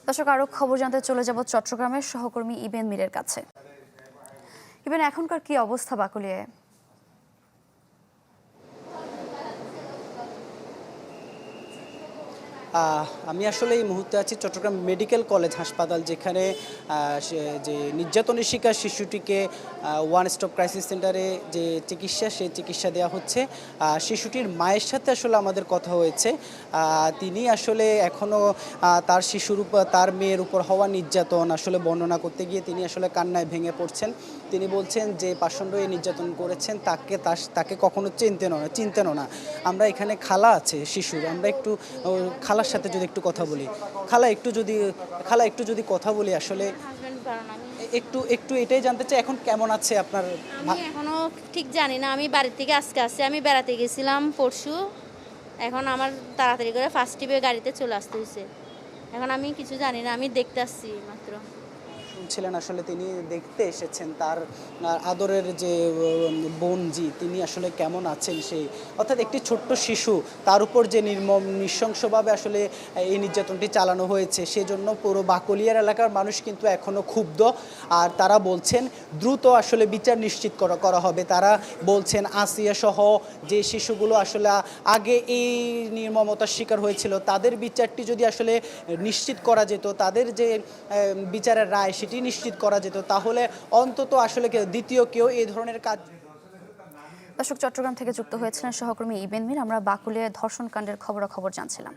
দর্শক, আরো খবর জানতে চলে যাব চট্টগ্রামের সহকর্মী ইবেন মীরের কাছে। ইবেন, এখনকার কি অবস্থা বাকলিয়ায়? আমি আসলে এই মুহূর্তে আছি চট্টগ্রাম মেডিকেল কলেজ হাসপাতাল, যেখানে যে নির্যাতনের শিকার শিশুটিকে ওয়ান স্টপ ক্রাইসিস সেন্টারে যে চিকিৎসা, সেই চিকিৎসা দেওয়া হচ্ছে। শিশুটির মায়ের সাথে আসলে আমাদের কথা হয়েছে। তিনি আসলে এখনও তার শিশুর উপর, তার মেয়ের উপর হওয়া নির্যাতন আসলে বর্ণনা করতে গিয়ে তিনি আসলে কান্নায় ভেঙে পড়ছেন। তিনি বলছেন যে পাষণ্ড এই নির্যাতন করেছেন, তাকে কখনো চিনতেনও না। আমরা এখানে খালা আছে শিশুর, আমরা একটু খালার সাথে যদি একটু কথা বলি। খালা একটু যদি কথা বলি, আসলে একটু একটু এটাই জানতে চাই, এখন কেমন আছে আপনার? আমি এখনো ঠিক জানি না। আমি বাড়ি থেকে আজকে আসছি। আমি বেড়াতে গেছিলাম পরশু। এখন আমার তাড়াতাড়ি করে ফার্স্ট টিপে গাড়িতে চলে আসতে হয়েছে। এখন আমি কিছু জানি না, আমি দেখতে আসছি মাত্র। শুনছিলেন আসলে তিনি দেখতে এসেছেন তার আদরের যে বোনজি, তিনি আসলে কেমন আছেন সেই, অর্থাৎ একটি ছোট্ট শিশু, তার উপর যে নৃশংসভাবে আসলে এই নির্যাতনটি চালানো হয়েছে, সেজন্য পুরো বাকলিয়ার এলাকার মানুষ কিন্তু এখনও ক্ষুব্ধ। আর তারা বলছেন দ্রুত আসলে বিচার নিশ্চিত করা হবে। তারা বলছেন আসিয়া সহ যে শিশুগুলো আসলে আগে এই নির্মমতার শিকার হয়েছিল, তাদের বিচারটি যদি আসলে নিশ্চিত করা যেত, তাদের যে বিচারের রায় সেটি নিশ্চিত করা যেত, তাহলে অন্তত আসলে দ্বিতীয় কেউ এই ধরনের কাজ। দর্শক, চট্টগ্রাম থেকে যুক্ত হয়েছিলেন সহকর্মী ইবেন মীর। আমরা বাকলিয়ায় ধর্ষণ কাণ্ডের খবরাখবর জানছিলাম।